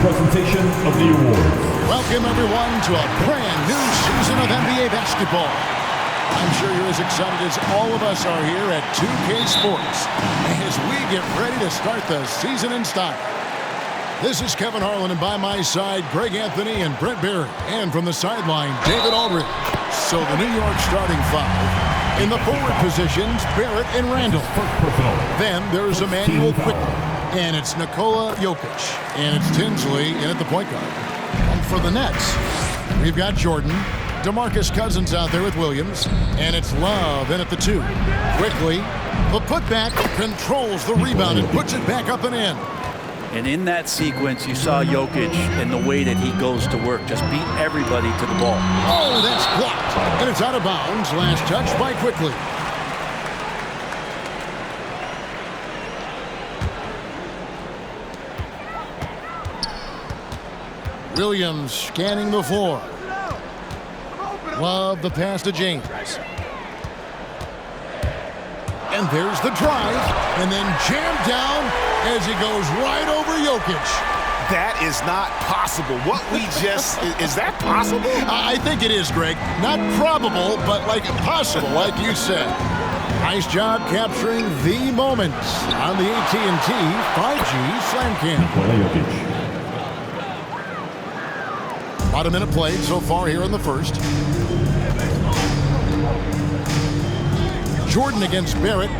presentation of the awards. Welcome, everyone, to a brand new season of NBA basketball. I'm sure you're as excited as all of us are here at 2K Sports as we get ready to start the season in style. This is Kevin Harlan, and by my side, Greg Anthony and Brent Barry. And from the sideline, David Aldridge. So the New York starting five. In the forward positions, Barrett and Randall. Then there's Emmanuel Quickly. And it's Nikola Jokic. And it's Tinsley in at the point guard. And for the Nets, we've got Jordan. DeMarcus Cousins out there with Williams. And it's Love in at the 2. Quickly, the putback controls the rebound and puts it back up and in. And in that sequence, you saw Jokic and the way that he goes to work. Just beat everybody to the ball. Oh, that's blocked. And it's out of bounds. Last touch by Quickly. Williams scanning the floor. Love the pass to James. And there's the drive. And then jammed down as he goes right over Jokic. That is not possible. What we just... is that possible? I think it is, Greg. Not probable, but like possible, like you said. Nice job capturing the moments on the AT&T 5G Slam Cam. About a minute played so far here in the first. Jordan against Barrett.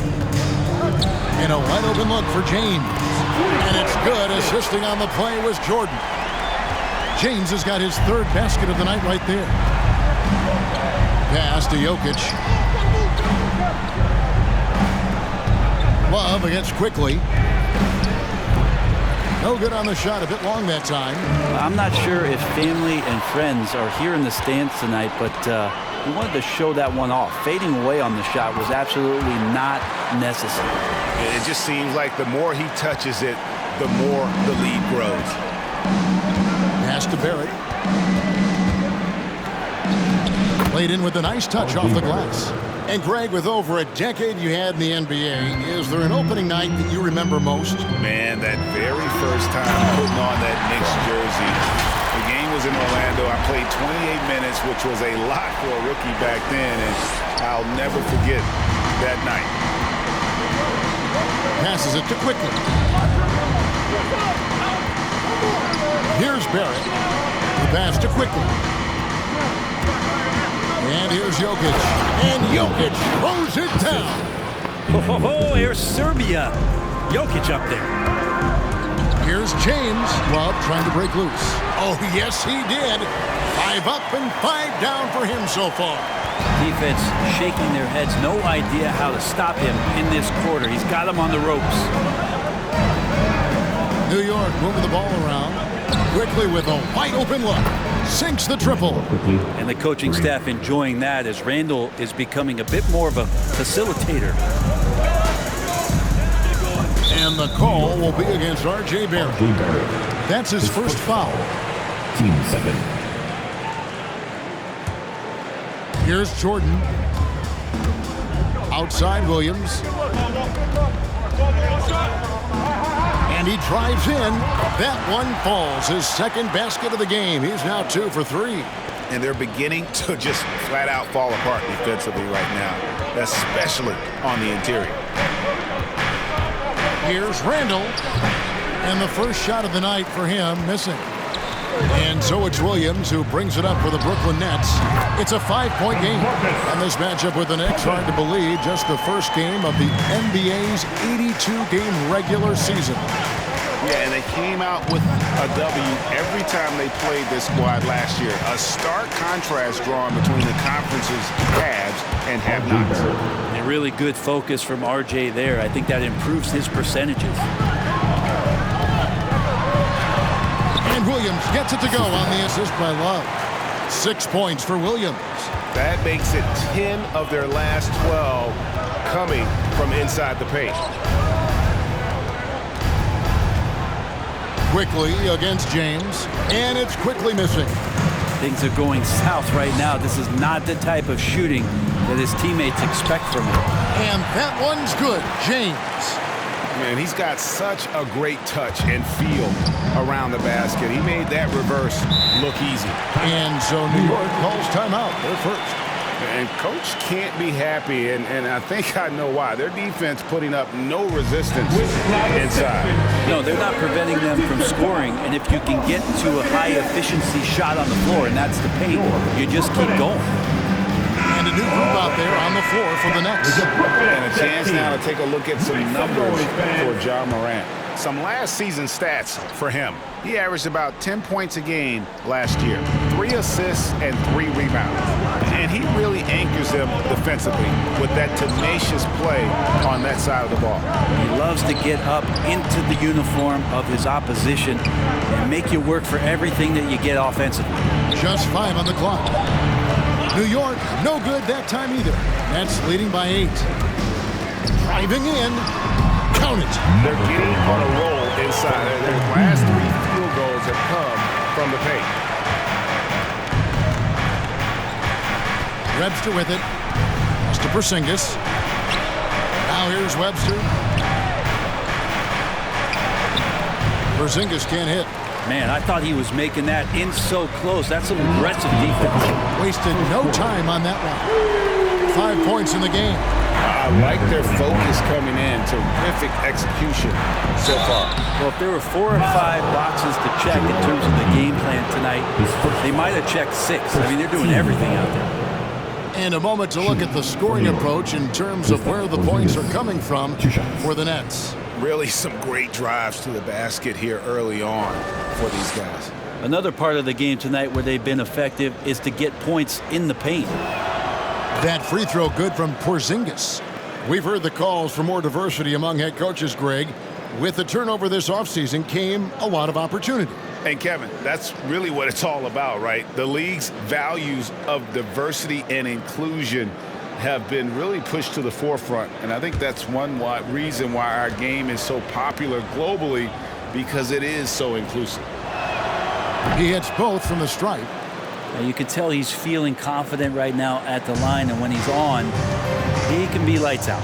And a wide open look for James. And it's good. Assisting on the play was Jordan. James has got his third basket of the night right there. Pass to Jokic. Love against Quickly. No good on the shot. A bit long that time. I'm not sure if family and friends are here in the stands tonight, but we wanted to show that one off. Fading away on the shot was absolutely not necessary. It just seems like the more he touches it, the more the lead grows. Pass to Barrett. Played in with a nice touch off the glass. And Greg, with over a decade you had in the NBA, is there an opening night that you remember most? Man, that very first time putting on that Knicks jersey. The game was in Orlando. I played 28 minutes, which was a lot for a rookie back then, and I'll never forget that night. Passes it to Quickly. Here's Barrett. The pass to Quickly. And here's Jokic. And Jokic throws it down. Oh, here's Serbia. Jokic up there. Here's James. Love trying to break loose. Oh, yes, he did. 5 up and 5 down for him so far. Defense shaking their heads. No idea how to stop him in this quarter. He's got him on the ropes. New York moving the ball around. Quickly with a wide open look. Sinks the triple. And the coaching staff enjoying that as Randall is becoming a bit more of a facilitator. And the call will be against R.J. Barrett. That's his first foul. Team second. Here's Jordan. Outside Williams. And he drives in. That one falls. His second basket of the game. He's now 2 for 3. And they're beginning to just flat out fall apart defensively right now, especially on the interior. Here's Randall. And the first shot of the night for him missing. And so it's Williams who brings it up for the Brooklyn Nets. It's a 5-point game. And this matchup with the Knicks, hard to believe, just the first game of the NBA's 82-game regular season. Yeah, and they came out with a W every time they played this squad last year. A stark contrast drawn between the conference's haves and have-nots. A really good focus from RJ there. I think that improves his percentages. And Williams gets it to go on the assist by Love. 6 points for Williams. That makes it 10 of their last 12 coming from inside the paint. Quickly against James, and it's Quickly missing. Things are going south right now. This is not the type of shooting that his teammates expect from him. And that one's good. James. Man, he's got such a great touch and feel around the basket. He made that reverse look easy. And so New York calls timeout. They're first. And Coach can't be happy, and I think I know why. Their defense putting up no resistance inside. No, they're not preventing them from scoring, and if you can get to a high-efficiency shot on the floor, and that's the paint, you just keep going. And a new group out there on the floor for the Knicks. And a chance now to take a look at some numbers for Ja Morant. Some last season stats for him. He averaged about 10 points a game last year, 3 assists and 3 rebounds. And he really anchors them defensively with that tenacious play on that side of the ball. He loves to get up into the uniform of his opposition and make you work for everything that you get offensively. Just 5 on the clock. New York, no good that time either. Nets leading by 8. Driving in. Count it. They're getting on a roll inside. Their last 3 field goals have come from the paint. Webster with it. Pass to Porzingis. Now here's Webster. Porzingis can't hit. Man, I thought he was making that in so close. That's some aggressive defense. Wasted no time on that one. 5 points in the game. I like their focus coming in. Terrific execution so far. Well, if there were 4 or 5 boxes to check in terms of the game plan tonight, they might have checked 6. I mean, they're doing everything out there. And a moment to look at the scoring approach in terms of where the points are coming from for the Nets. Really some great drives to the basket here early on for these guys. Another part of the game tonight where they've been effective is to get points in the paint. That free throw good from Porzingis. We've heard the calls for more diversity among head coaches, Greg. With the turnover this offseason came a lot of opportunity. And Kevin, that's really what it's all about, right? The league's values of diversity and inclusion have been really pushed to the forefront. And I think that's one reason why our game is so popular globally, because it is so inclusive. He hits both from the stripe. You can tell he's feeling confident right now at the line, and when he's on, he can be lights out.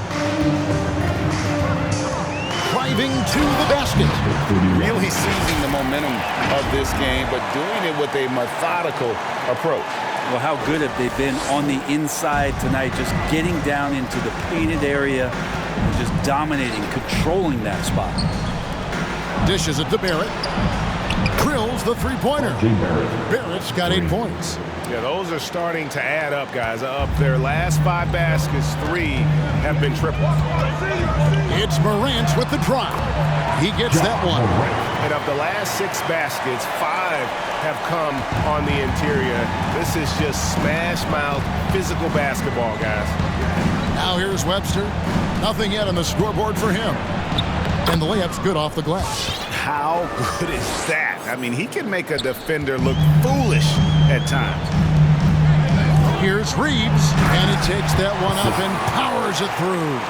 Driving to the basket. Really seizing the momentum of this game, but doing it with a methodical approach. Well, how good have they been on the inside tonight, just getting down into the painted area and just dominating, controlling that spot. Dishes it to Barrett. Drills the three-pointer. Barrett's got 8 points. Yeah, those are starting to add up, guys. Of their last 5 baskets, 3 have been triple. It's Morant with the drive. He gets that one. And of the last 6 baskets, 5 have come on the interior. This is just smash-mouth physical basketball, guys. Now here's Webster. Nothing yet on the scoreboard for him. And the layup's good off the glass. How good is that? I mean, he can make a defender look foolish at times. Here's Reeves, and he takes that one up and powers it through.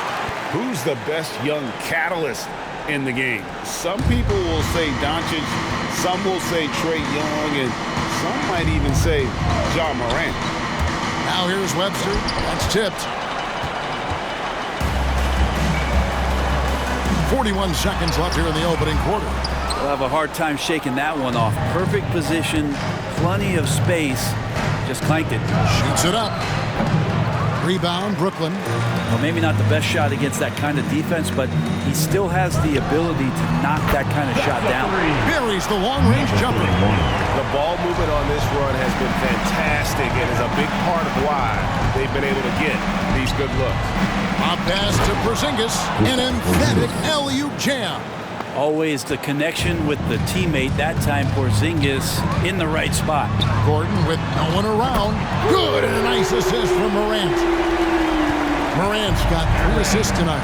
Who's the best young catalyst in the game? Some people will say Doncic, some will say Trae Young, and some might even say Ja Morant. Now here's Webster. That's tipped. 41 seconds left here in the opening quarter. They'll have a hard time shaking that one off. Perfect position, plenty of space. Just clanked it. Shoots it up. Rebound, Brooklyn. Well, maybe not the best shot against that kind of defense, but he still has the ability to knock that kind of shot down. Buries the long-range jumper. The ball movement on this run has been fantastic and is a big part of why they've been able to get these good looks. A pass to Porzingis. An emphatic alley-oop jam. Always the connection with the teammate. That time Porzingis in the right spot. Gordon with no one around. Good, and a nice assist from Morant. Morant's got 3 assists tonight.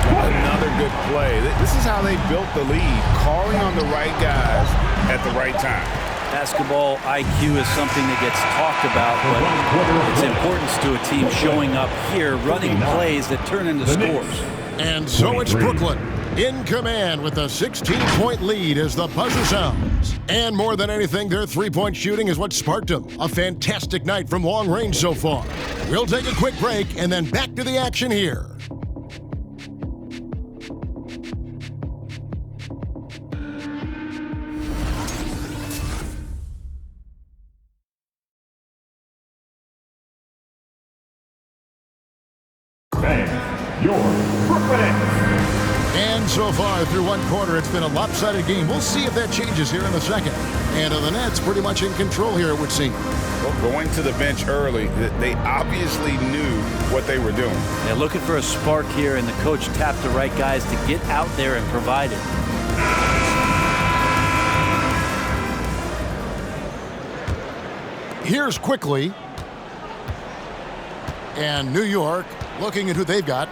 Another good play. This is how they built the lead, calling on the right guys at the right time. Basketball IQ is something that gets talked about, but its importance to a team showing up here, running plays that turn into scores. And so it's Brooklyn in command with a 16-point lead as the buzzer sounds. And more than anything, their three-point shooting is what sparked them. A fantastic night from long range so far. We'll take a quick break and then back to the action here. And so far through one quarter, it's been a lopsided game. We'll see if that changes here in the second. And the Nets pretty much in control here, it would seem. Well, going to the bench early, they obviously knew what they were doing. They're looking for a spark here, and the coach tapped the right guys to get out there and provide it. Here's quickly. And New York looking at who they've got.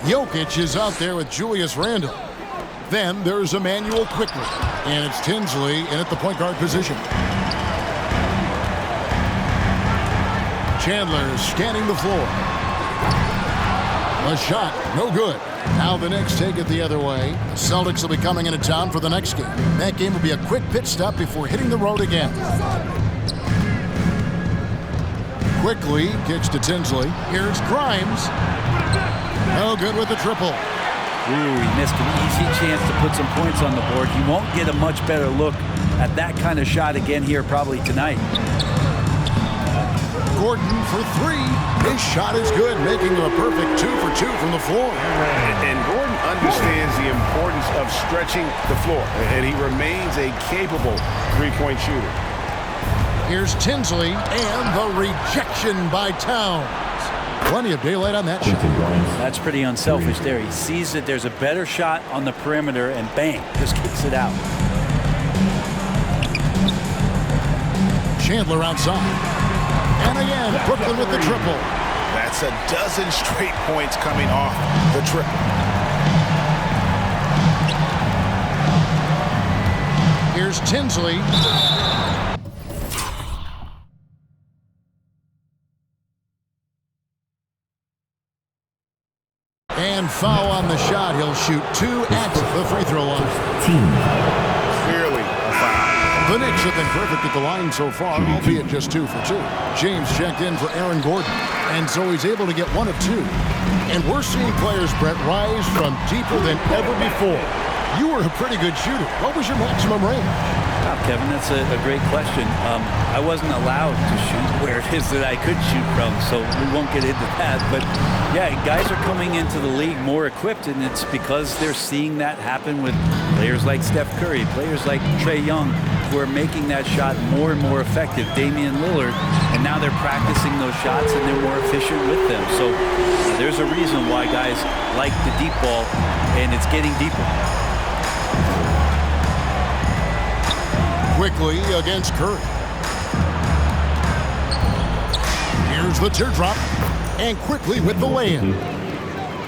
Jokic is out there with Julius Randle. Then there's Emmanuel quickly. And it's Tinsley in at the point guard position. Chandler scanning the floor. A shot, no good. Now the Knicks take it the other way. The Celtics will be coming into town for the next game. That game will be a quick pit stop before hitting the road again. Quickly kicks to Tinsley. Here's Grimes. No good with the triple. Ooh, he missed an easy chance to put some points on the board. He won't get a much better look at that kind of shot again here probably tonight. Gordon for three. His shot is good, making him a perfect 2 for 2 from the floor. And Gordon understands the importance of stretching the floor, and he remains a capable three-point shooter. Here's Tinsley, and the rejection by Towns. Plenty of daylight on that shot. That's pretty unselfish there. He sees that there's a better shot on the perimeter, and bang, just kicks it out. Chandler outside. And again, Brooklyn with the triple. That's a dozen straight points coming off the triple. Here's Tinsley. And foul on the shot. He'll shoot 2 at the free throw line. Clearly a foul. The Knicks have been perfect at the line so far, albeit just 2 for 2. James checked in for Aaron Gordon, and so he's able to get 1 of 2. And we're seeing players, Brett, rise from deeper than ever before. You were a pretty good shooter. What was your maximum range? Wow, Kevin, that's a great question. I wasn't allowed to shoot where it is that I could shoot from, so we won't get into that. But, yeah, guys are coming into the league more equipped, and it's because they're seeing that happen with players like Steph Curry, players like Trae Young, who are making that shot more and more effective, Damian Lillard, and now they're practicing those shots, and they're more efficient with them. So there's a reason why guys like the deep ball, and it's getting deeper. Quickly against Curry. Here's the teardrop. And Quickly with the lay-in.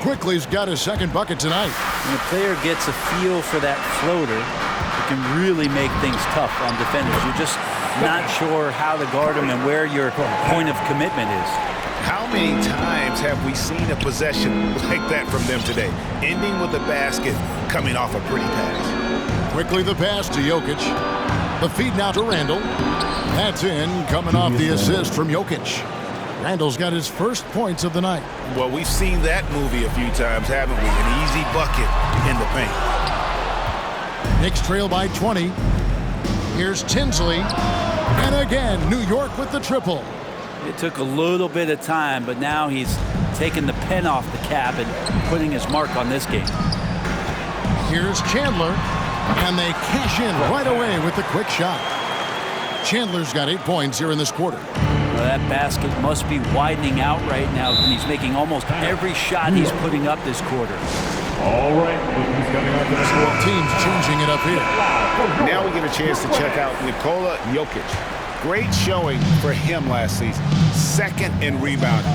Quickly's got his second bucket tonight. When a player gets a feel for that floater, it can really make things tough on defenders. You're just not sure how to guard them and where your point of commitment is. How many times have we seen a possession like that from them today, ending with a basket coming off a pretty pass? Quickly the pass to Jokic. The feed now to Randle. That's in, coming off the assist from Jokic. Randle's got his first points of the night. Well, we've seen that movie a few times, haven't we? An easy bucket in the paint. Knicks trail by 20. Here's Tinsley. And again, New York with the triple. It took a little bit of time, but now he's taking the pen off the cap and putting his mark on this game. Here's Chandler. And they cash in right away with the quick shot. Chandler's got 8 points here in this quarter. Well, that basket must be widening out right now. He's making almost every shot he's putting up this quarter. All right, he's coming out to the score. Teams changing it up here. Now we get a chance to check out Nikola Jokic. Great showing for him last season. 2nd in rebounding,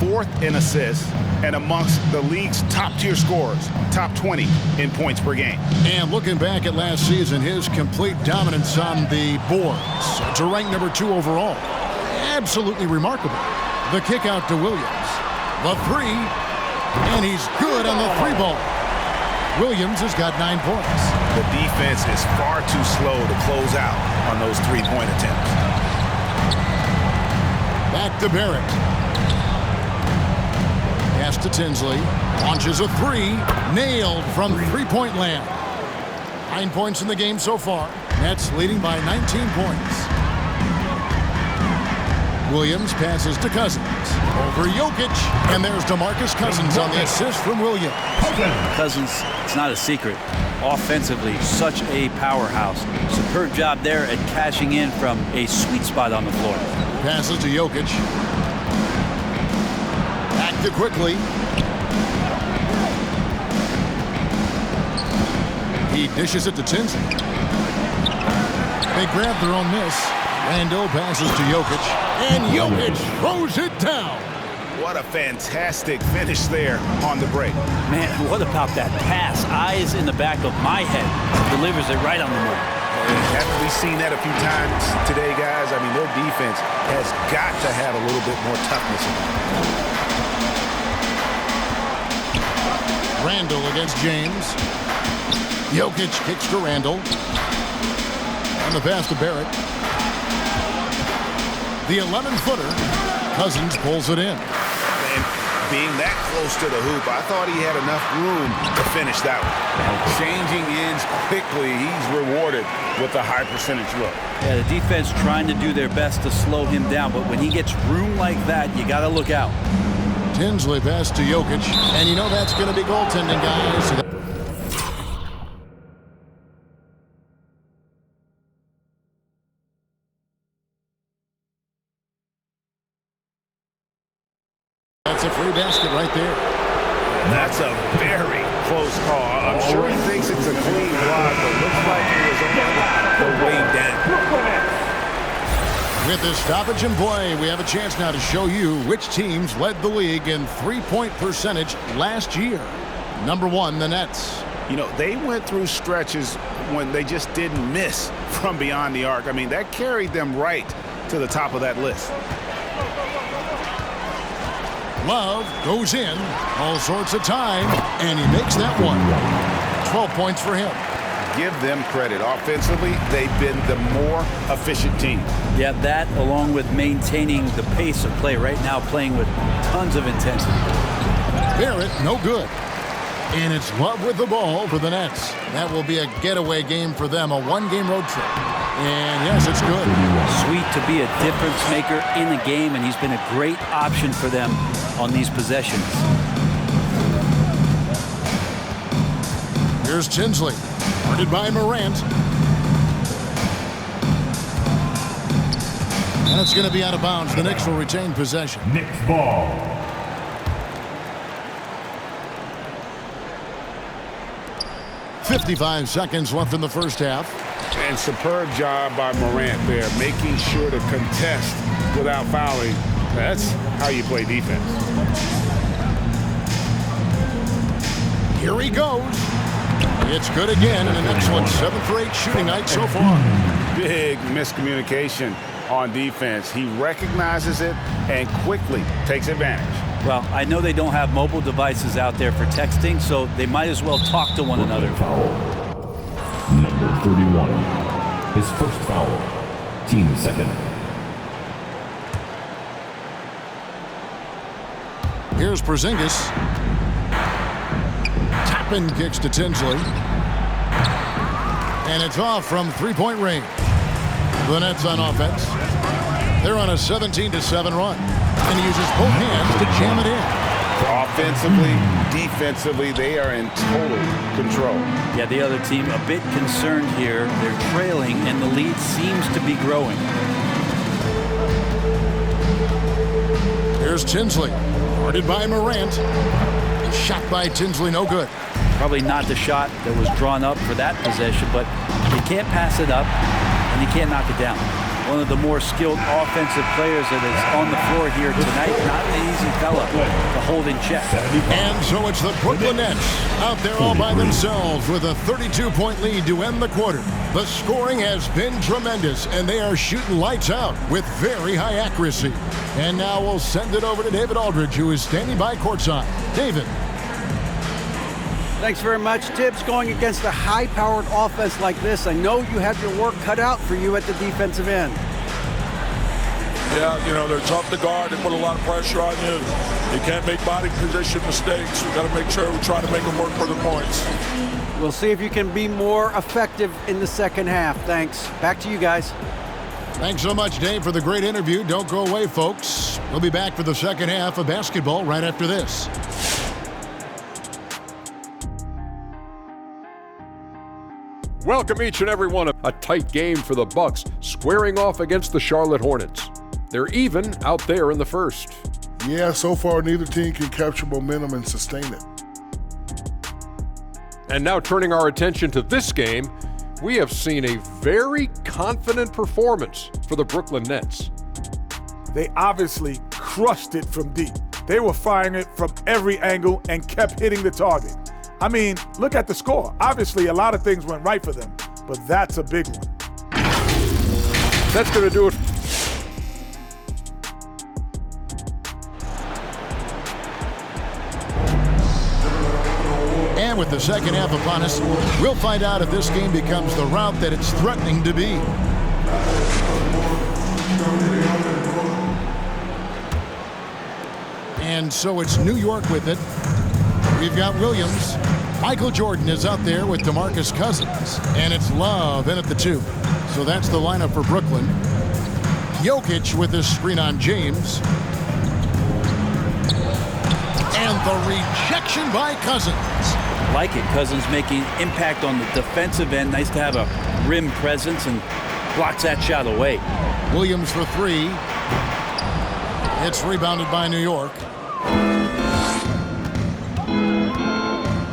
4th in assists, and amongst the league's top-tier scorers, top 20 in points per game. And looking back at last season, his complete dominance on the boards to rank number 2 overall. Absolutely remarkable. The kick out to Williams. The 3, and he's good on the 3 ball. Williams has got 9 points. The defense is far too slow to close out on those 3-point attempts. Back to Barrett. Pass to Tinsley. Launches a 3. Nailed from 3-point land. 9 points in the game so far. Nets leading by 19 points. Williams passes to Cousins. Over Jokic. And there's DeMarcus Cousins on the assist from Williams. Cousins, it's not a secret. Offensively, such a powerhouse. Superb job there at cashing in from a sweet spot on the floor. Passes to Jokic. Back to quickly. He dishes it to Tinsley. They grab their own miss. Randall passes to Jokic. And Jokic throws it down. What a fantastic finish there on the break. Man, what about that pass? Eyes in the back of my head. Delivers it right on the mark. Haven't we seen that a few times today, guys? I mean, their defense has got to have a little bit more toughness in it. Randall against James. Jokic kicks to Randall. On the pass to Barrett. The 11-footer. Cousins pulls it in. And being that close to the hoop, I thought he had enough room to finish that one. Changing ends quickly, he's rewarded with a high percentage look. Yeah, the defense trying to do their best to slow him down, but when he gets room like that, you got to look out. Tinsley pass to Jokic. And you know that's going to be goaltending, guys. That's a free basket right there. That's a very close call. I'm sure he thinks it's a clean block, but looks like he was on the way down. With this stoppage in play, we have a chance now to show you which teams led the league in three-point percentage last year. Number one, the Nets. You know, they went through stretches when they just didn't miss from beyond the arc. I mean, that carried them right to the top of that list. Love goes in, all sorts of time, and he makes that one. 12 points for him. Give them credit. Offensively, they've been the more efficient team. Yeah, that along with maintaining the pace of play right now, playing with tons of intensity. Barrett, no good. And it's Love with the ball for the Nets. That will be a getaway game for them, a one-game road trip. And yes, it's good. Sweet to be a difference maker in the game, and he's been a great option for them on these possessions. Here's Tinsley, guarded by Morant. And it's going to be out of bounds. The Knicks will retain possession. Knicks ball. .55 seconds left in the first half. And superb job by Morant there, making sure to contest without fouling. That's how you play defense. Here he goes. It's good again, and an excellent 7 for 8 shooting night so far. Big miscommunication on defense. He recognizes it and quickly takes advantage. Well, I know they don't have mobile devices out there for texting, so they might as well talk to one another. Number 31. His first foul. Team second. Here's Porzingis. Tap-in kicks to Tinsley. And it's off from three-point range. The Nets on offense. They're on a 17-7 run. And he uses both hands to jam it in. Offensively, defensively, they are in total control. Yeah, the other team a bit concerned here. They're trailing, and the lead seems to be growing. Here's Tinsley, guarded by Morant. Shot by Tinsley, no good. Probably not the shot that was drawn up for that possession, but you can't pass it up, and you can't knock it down. One of the more skilled offensive players that is on the floor here tonight. Not an easy fella to hold in check. And so it's the Brooklyn Nets out there all by themselves with a 32-point lead to end the quarter. The scoring has been tremendous, and they are shooting lights out with very high accuracy. And now we'll send it over to David Aldridge, who is standing by courtside. David. Thanks very much, Tibbs. Going against a high-powered offense like this, I know you have your work cut out for you at the defensive end. Yeah, you know, they're tough to guard. They put a lot of pressure on you. You can't make body position mistakes. We've got to make sure we try to make them work for the points. We'll see if you can be more effective in the second half. Thanks. Back to you guys. Thanks so much, Dave, for the great interview. Don't go away, folks. We'll be back for the second half of basketball right after this. Welcome each and every one. A tight game for the Bucks, squaring off against the Charlotte Hornets. They're even out there in the first. Yeah, so far neither team can capture momentum and sustain it. And now turning our attention to this game, we have seen a very confident performance for the Brooklyn Nets. They obviously crushed it from deep. They were firing it from every angle and kept hitting the target. I mean, look at the score. Obviously, a lot of things went right for them, but that's a big one. That's going to do it. And with the second half upon us, we'll find out if this game becomes the route that it's threatening to be. And so it's New York with it. We've got Williams. Michael Jordan is out there with DeMarcus Cousins. And it's Love in at the 2. So that's the lineup for Brooklyn. Jokic with his screen on James. And the rejection by Cousins. Like it. Cousins making impact on the defensive end. Nice to have a rim presence and blocks that shot away. Williams for 3. It's rebounded by New York.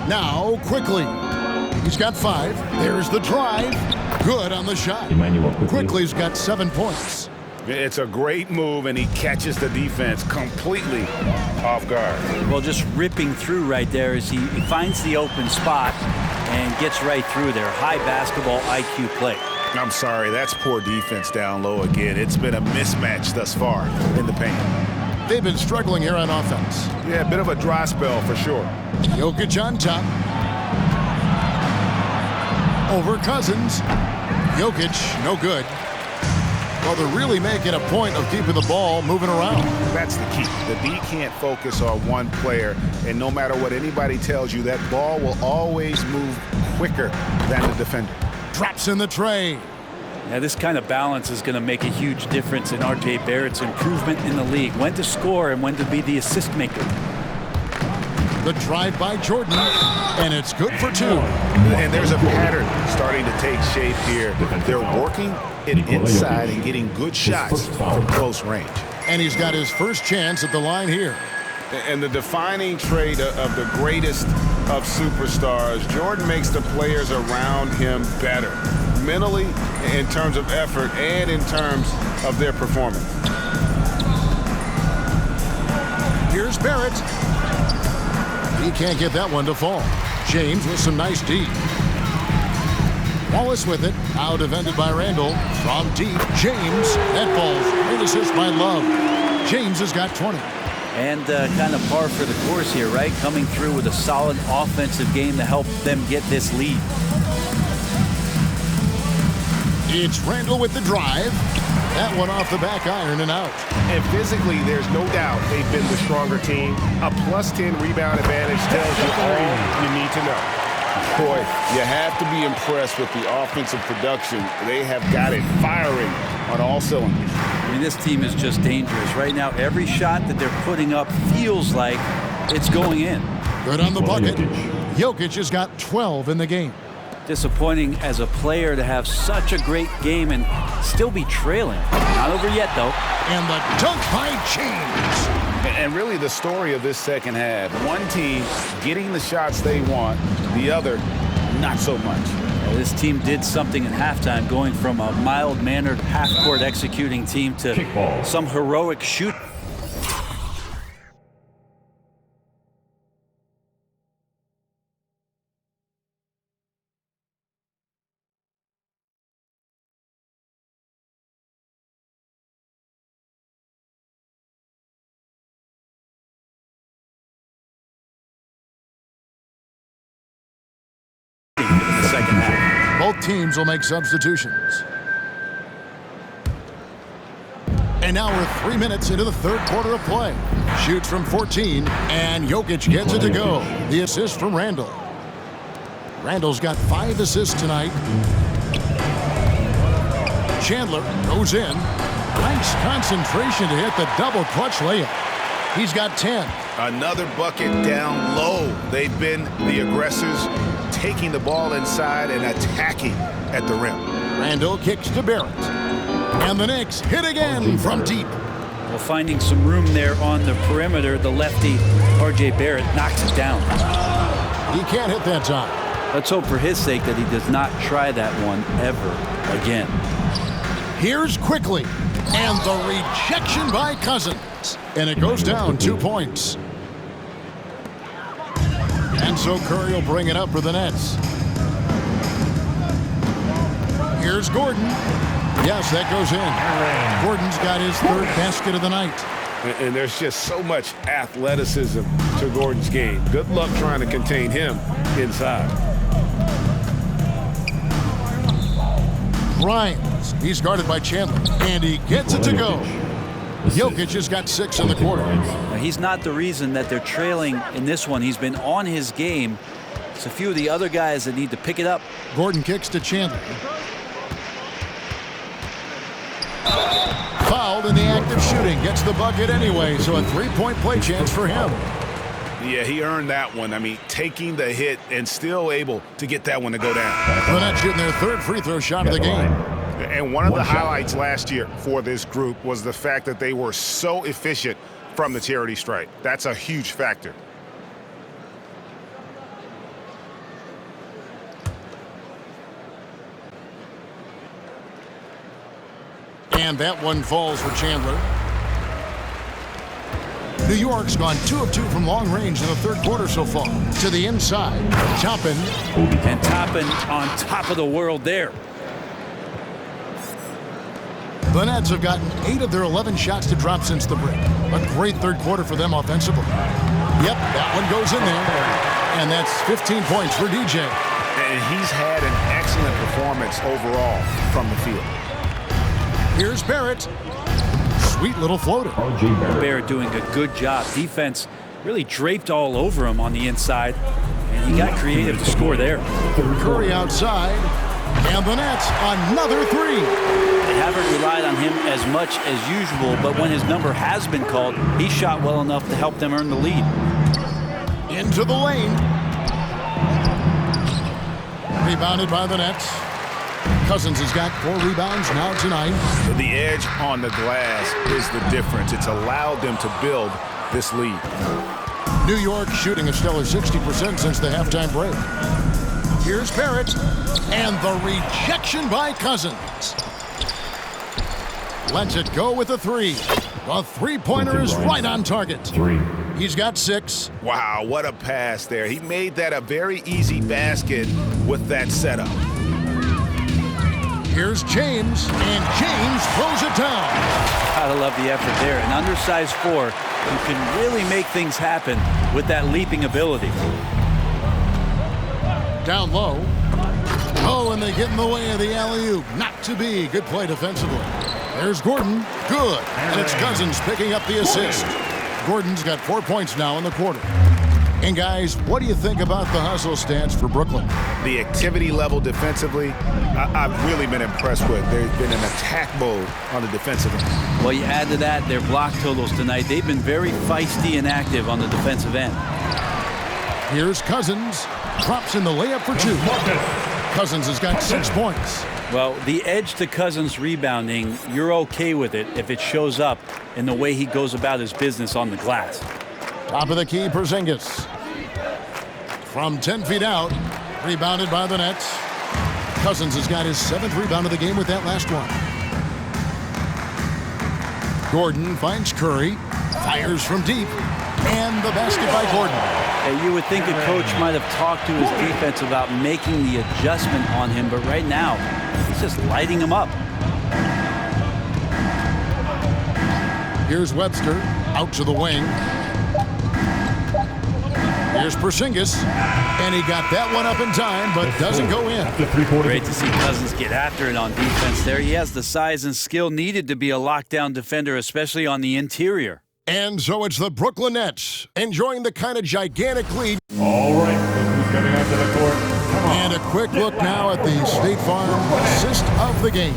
Now, quickly. He's got 5. There's the drive. Good on the shot. Quickly's got 7 points. It's a great move, and he catches the defense completely off guard. Well, just ripping through right there as he finds the open spot and gets right through there. High basketball IQ play. I'm sorry, that's poor defense down low again. It's been a mismatch thus far in the paint. They've been struggling here on offense. Yeah, a bit of a dry spell for sure. Jokic on top. Over Cousins. Jokic, no good. Well, they're really making a point of keeping the ball moving around. That's the key. The D can't focus on one player, and no matter what anybody tells you, that ball will always move quicker than the defender. Drops in the tray. Yeah, this kind of balance is going to make a huge difference in R.J. Barrett's improvement in the league. When to score and when to be the assist maker. The drive by Jordan, and it's good for 2. And there's a pattern starting to take shape here. They're working it inside and getting good shots from close range. And he's got his first chance at the line here. And the defining trait of the greatest of superstars, Jordan makes the players around him better, mentally, in terms of effort, and in terms of their performance. Here's Barrett. He can't get that one to fall. James with some nice D. Wallace with it. Now defended by Randall. From deep, James. That falls. Great assist by Love. James has got 20. And kind of par for the course here, right? Coming through with a solid offensive game to help them get this lead. It's Randall with the drive. That one off the back iron and out. And physically, there's no doubt they've been the stronger team. A +10 rebound advantage tells you all you need to know. Boy, you have to be impressed with the offensive production. They have got it firing on all cylinders. I mean, this team is just dangerous. Right now, every shot that they're putting up feels like it's going in. Good on the bucket. Jokic has got 12 in the game. Disappointing as a player to have such a great game and still be trailing. Not over yet, though. And the dunk by James. And really the story of this second half, one team getting the shots they want, the other not so much. Well, this team did something in halftime, going from a mild-mannered half-court executing team to some heroic shoot. Both teams will make substitutions. And now we're 3 minutes into the third quarter of play. Shoots from 14, and Jokic gets it to go. The assist from Randall. Randall's got 5 assists tonight. Chandler goes in. Nice concentration to hit the double clutch layup. He's got 10. Another bucket down low. They've been the aggressors, taking the ball inside and attacking at the rim. Randall kicks to Barrett. And the Knicks hit again from deep. Well, finding some room there on the perimeter, the lefty R.J. Barrett knocks it down. He can't hit that time. Let's hope for his sake that he does not try that one ever again. Here's Quickly. And the rejection by Cousins. And it goes down 2 points. And so Curry will bring it up for the Nets. Here's Gordon. Yes, that goes in. Gordon's got his third basket of the night. And there's just so much athleticism to Gordon's game. Good luck trying to contain him inside. Grimes. He's guarded by Chandler. And he gets it to go. Jokic has got 6 in the quarter. Now, he's not the reason that they're trailing in this one. He's been on his game. It's a few of the other guys that need to pick it up. Gordon kicks to Chandler. Fouled in the act of shooting. Gets the bucket anyway, so a 3-point play chance for him. Yeah, he earned that one. I mean, taking the hit and still able to get that one to go down. The Nets shooting their third free throw shot of the game. And one of the highlights last year for this group was the fact that they were so efficient from the charity stripe. That's a huge factor. And that one falls for Chandler. New York's gone 2 of 2 from long range in the third quarter so far. To the inside, Toppin. And Toppin on top of the world there. The Nets have gotten 8 of their 11 shots to drop since the break. A great third quarter for them offensively. Yep, that one goes in there. And that's 15 points for DJ. And he's had an excellent performance overall from the field. Here's Barrett. Sweet little floater. Barrett doing a good job. Defense really draped all over him on the inside. And he got creative to score there. Curry outside. And the Nets, another 3. They haven't relied on him as much as usual, but when his number has been called, he shot well enough to help them earn the lead. Into the lane. Rebounded by the Nets. Cousins has got 4 rebounds now tonight. The edge on the glass is the difference. It's allowed them to build this lead. New York shooting a stellar 60% since the halftime break. Here's Barrett. And the rejection by Cousins. Lets it go with a 3. The three-pointer is right on target. 3. He's got 6. Wow, what a pass there. He made that a very easy basket with that setup. Here's James, and James throws it down. Gotta love the effort there. An undersized 4 who can really make things happen with that leaping ability. Down low. Oh, and they get in the way of the alley-oop. Not to be. Good play defensively. There's Gordon. Good. And it's Cousins picking up the assist. Gordon's got 4 points now in the quarter. And guys, what do you think about the hustle stats for Brooklyn? The activity level defensively, I've really been impressed with. There's been an attack mode on the defensive end. Well, you add to that their block totals tonight. They've been very feisty and active on the defensive end. Here's Cousins. Drops in the layup for 2. Cousins has got 6 points. Well, the edge to Cousins rebounding, you're okay with it if it shows up in the way he goes about his business on the glass. Top of the key, Porzingis. From 10 feet out, rebounded by the Nets. Cousins has got his 7th rebound of the game with that last one. Gordon finds Curry, fires from deep, and the basket by Gordon. You would think a coach might have talked to his defense about making the adjustment on him, but right now, he's just lighting him up. Here's Webster, out to the wing. Here's Porzingis, and he got that one up in time, but doesn't go in. Great to see Cousins get after it on defense there. He has the size and skill needed to be a lockdown defender, especially on the interior. And so it's the Brooklyn Nets enjoying the kind of gigantic lead. All right, who's coming onto the court? And a quick look now at the State Farm assist of the game.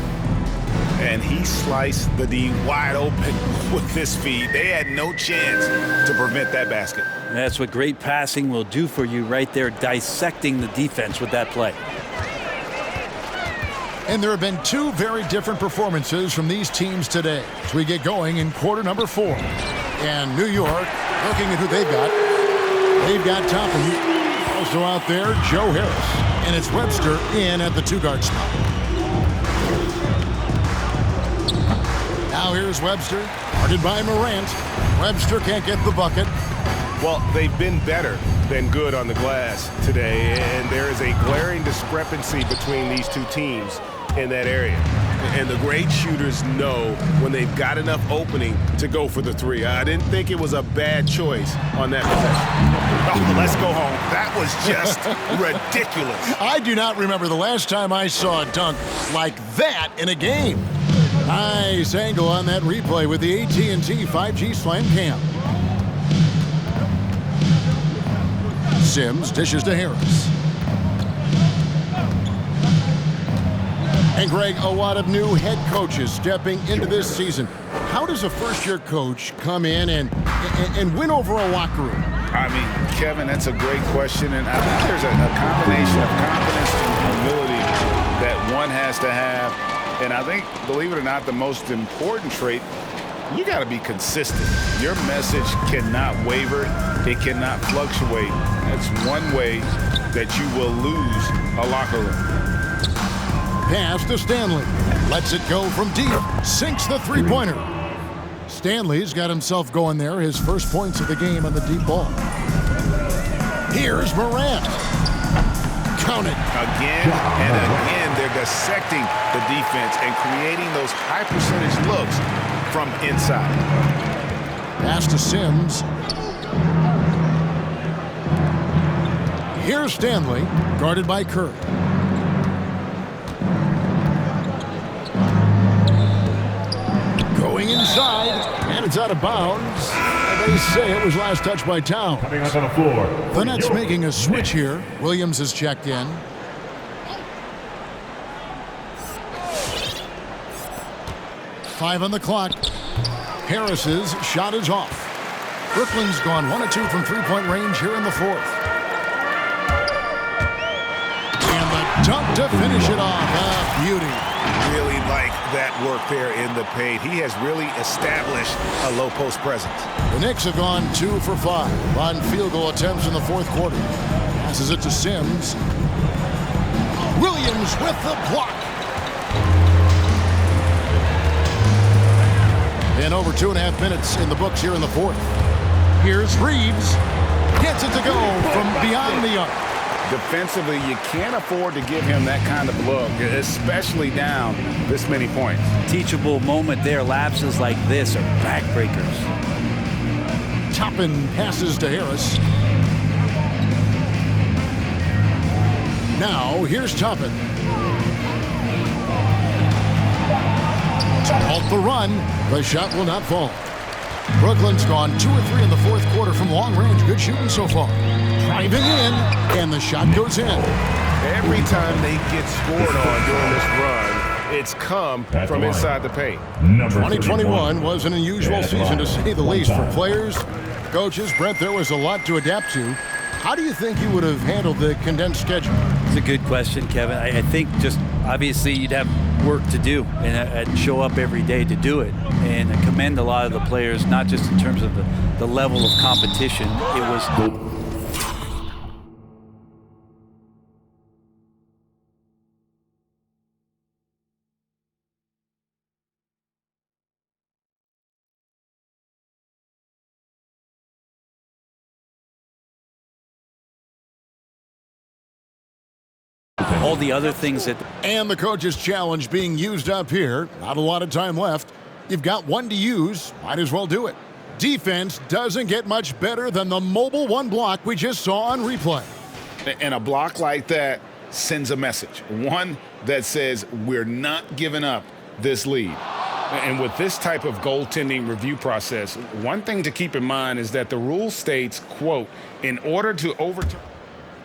and he sliced the D wide open with his feet. They had no chance to prevent that basket. That's what great passing will do for you right there, dissecting the defense with that play. And there have been two very different performances from these teams today as we get going in quarter number 4. And New York, looking at who they've got. They've got Toppin. Also out there, Joe Harris. And it's Webster in at the 2-guard spot. Now here's Webster, guarded by Morant. Webster can't get the bucket. Well, they've been better than good on the glass today, and there is a glaring discrepancy between these two teams in that area. And the great shooters know when they've got enough opening to go for the three. I didn't think it was a bad choice on that possession. Oh, let's go home. That was just ridiculous. I do not remember the last time I saw a dunk like that in a game. Nice angle on that replay with the AT&T 5G Slam Cam. Sims dishes to Harris. And Greg, a lot of new head coaches stepping into this season. How does a first-year coach come in and win over a locker room? I mean, Kevin, that's a great question, and I think there's a combination of confidence and humility that one has to have. And I think, believe it or not, the most important trait, you got to be consistent. Your message cannot waver. It cannot fluctuate. That's one way that you will lose a locker room. Pass to Stanley. Lets it go from deep. Sinks the three-pointer. Stanley's got himself going there. His first points of the game on the deep ball. Here's Morant. Count it. Again and again, they're dissecting the defense and creating those high-percentage looks from inside. Pass to Sims. Here's Stanley, guarded by Curry. Going inside, and it's out of bounds. They say it was last touched by Town. Coming onto the floor. The Nets making a switch here. Williams has checked in. Five on the clock. Harris's shot is off. Brooklyn's gone 1 of 2 from three-point range here in the fourth. And the dunk to finish it off. A beauty. Really like that work there in the paint. He has really established a low post presence. The Knicks have gone 2 for 5 on field goal attempts in the fourth quarter. Passes it to Sims. Williams with the block. And over 2.5 minutes in the books here in the fourth. Here's Reeves. Gets it to go from beyond the arc. Defensively, you can't afford to give him that kind of look, especially down this many points. Teachable moment there. Lapses like this are backbreakers. Toppin passes to Harris. Now, here's Toppin. To halt the run, the shot will not fall. Brooklyn's gone 2 or 3 in the fourth quarter from long range. Good shooting so far. Driving in, and the shot goes in. Every time they get scored on during this run, it's come from inside the paint. 2021 was an unusual season to say the least for players, coaches. Brent, there was a lot to adapt to. How do you think you would have handled the condensed schedule? It's a good question, Kevin. I think just obviously you'd have work to do and show up every day to do it. And I commend a lot of the players, not just in terms of the level of competition. It was all the other things that... And the coach's challenge being used up here. Not a lot of time left. You've got one to use. Might as well do it. Defense doesn't get much better than the mobile one block we just saw on replay. And a block like that sends a message. One that says we're not giving up this lead. And with this type of goaltending review process, one thing to keep in mind is that the rule states, quote, in order to overturn...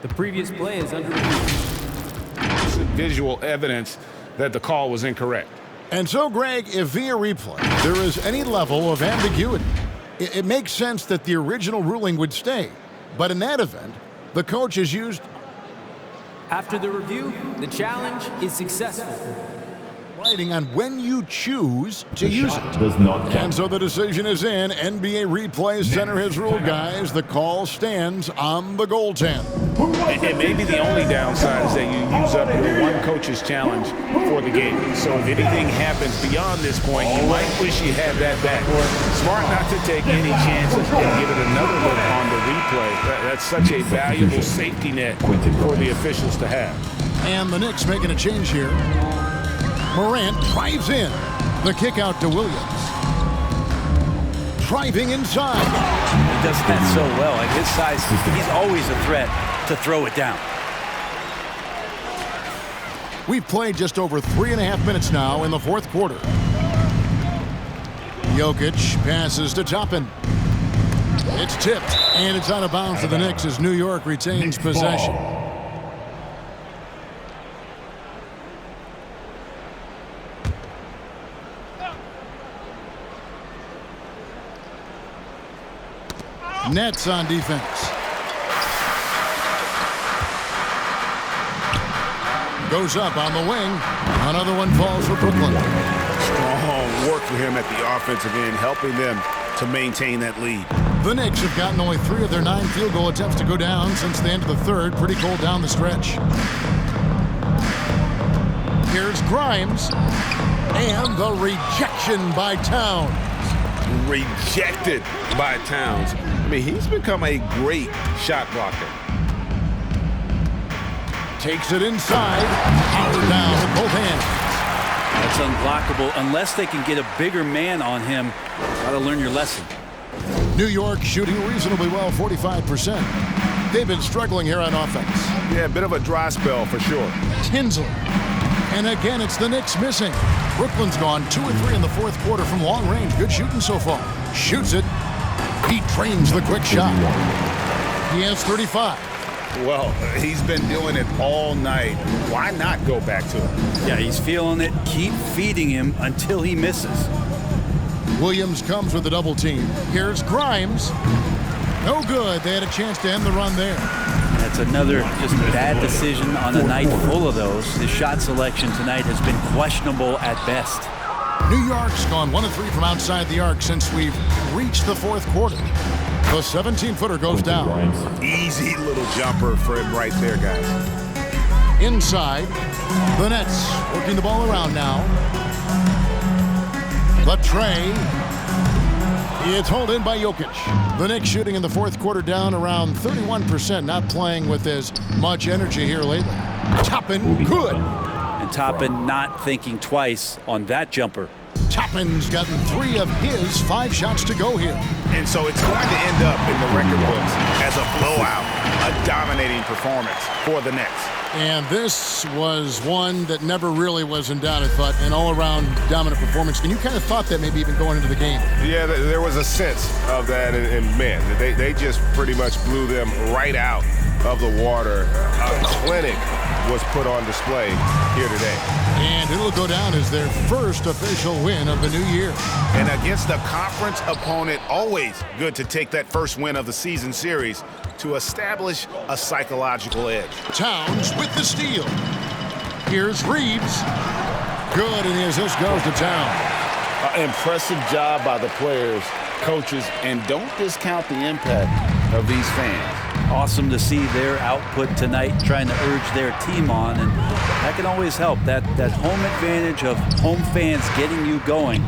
The previous play is under review. Visual evidence that the call was incorrect. And so, Greg, if via replay there is any level of ambiguity, it makes sense that the original ruling would stay. But in that event, the coach has used... After the review, the challenge is successful. ...writing on when you choose to use it. Does not count. And so the decision is in. NBA Replay Center has ruled, guys. The call stands on the goaltend. And maybe the only downside is that you use up your one coach's challenge for the game. So if anything happens beyond this point, you might wish you had that back. Smart not to take any chances and give it another look on the replay. That's such a valuable safety net for the officials to have. And the Knicks making a change here. Morant drives in. The kick out to Williams. Driving inside. He does that so well. At his size, he's always a threat to throw it down. We've played just over 3.5 minutes now in the fourth quarter. Jokic passes to Toppin. It's tipped, and it's out of bounds to the Knicks as New York retains possession. Nets on defense. Goes up on the wing. Another one falls for Brooklyn. Strong work for him at the offensive end, helping them to maintain that lead. The Knicks have gotten only 3 of their 9 field goal attempts to go down since the end of the third. Pretty cold down the stretch. Here's Grimes. And the rejection by Towns. Rejected by Towns. I mean, he's become a great shot blocker. Takes it inside. Powered down with both hands. That's unblockable unless they can get a bigger man on him. Got to learn your lesson. New York shooting reasonably well, 45%. They've been struggling here on offense. Yeah, a bit of a dry spell for sure. Tinsley. And again, it's the Knicks missing. Brooklyn's gone 2 or 3 in the fourth quarter from long range. Good shooting so far. Shoots it. He trains the quick shot. He has 35. Well, he's been doing it all night. Why not go back to it? Yeah, he's feeling it. Keep feeding him until he misses. Williams comes with a double team. Here's Grimes. No good. They had a chance to end the run there. That's another just bad decision on a night full of those. His shot selection tonight has been questionable at best. New York's gone 1 of 3 from outside the arc since we've reached the fourth quarter. The 17-footer goes down. Easy little jumper for him right there, guys. Inside, the Nets working the ball around now. The tray. It's hauled in by Jokic. The Knicks shooting in the fourth quarter down around 31%, not playing with as much energy here lately. Toppin, good. And Toppin not thinking twice on that jumper. Toppin's gotten 3 of his 5 shots to go here. And so it's going to end up in the record books as a blowout, a dominating performance for the Nets. And this was one that never really was in doubt, I thought, an all-around dominant performance. And you kind of thought that maybe even going into the game. Yeah, there was a sense of that, and man, they just pretty much blew them right out of the water. A clinic was put on display here today. And it'll go down as their first official win of the new year. And against a conference opponent, always good to take that first win of the season series to establish a psychological edge. Towns with the steal. Here's Reeves. Good, and the assist goes to Towns. Impressive job by the players, coaches, and don't discount the impact of these fans. Awesome to see their output tonight, trying to urge their team on, and that can always help. That home advantage of home fans getting you going,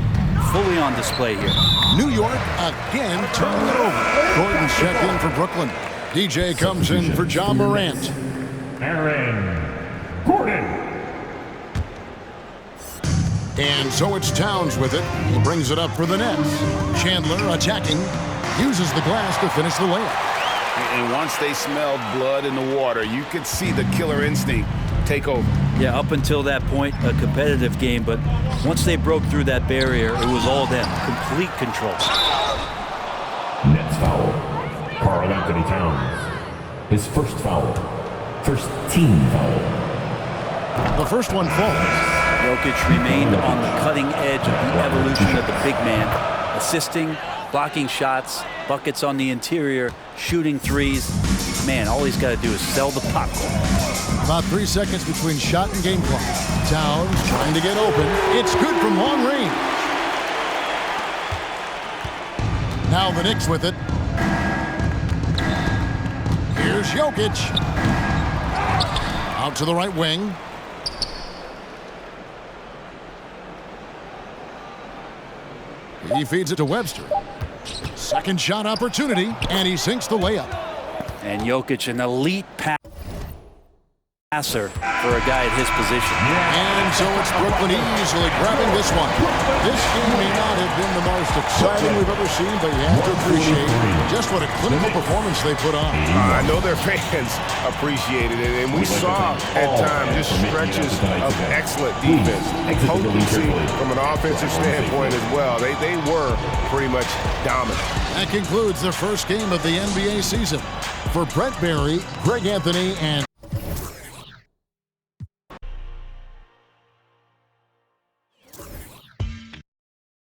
fully on display here. New York again turning it over. Gordon's checked in for Brooklyn. DJ comes in for John Morant. Aaron Gordon. And so it's Towns with it. He brings it up for the Nets. Chandler attacking, uses the glass to finish the layup. And once they smelled blood in the water, you could see the killer instinct take over. Yeah, up until that point, a competitive game, but once they broke through that barrier, it was all them. Complete control. Nets foul. Karl Anthony Towns. His first foul. First team foul. The first one falls. Jokic remained on the cutting edge of the evolution of the big man, assisting, blocking shots, buckets on the interior, shooting threes. Man, all he's got to do is sell the popcorn. About 3 seconds between shot and game clock. Towns trying to get open. It's good from long range. Now the Knicks with it. Here's Jokic. Out to the right wing. He feeds it to Webster. Second shot opportunity, and he sinks the layup. And Jokic, an elite passer for a guy at his position. And so it's Brooklyn easily grabbing this one. This game may not have been the most exciting we've ever seen, but you have to appreciate just what a clinical performance they put on. I know their fans appreciated it, and we saw at times just stretches of excellent defense, potency from an offensive standpoint as well. They were pretty much dominant. That concludes the first game of the NBA season. For Brett Barry, Greg Anthony, and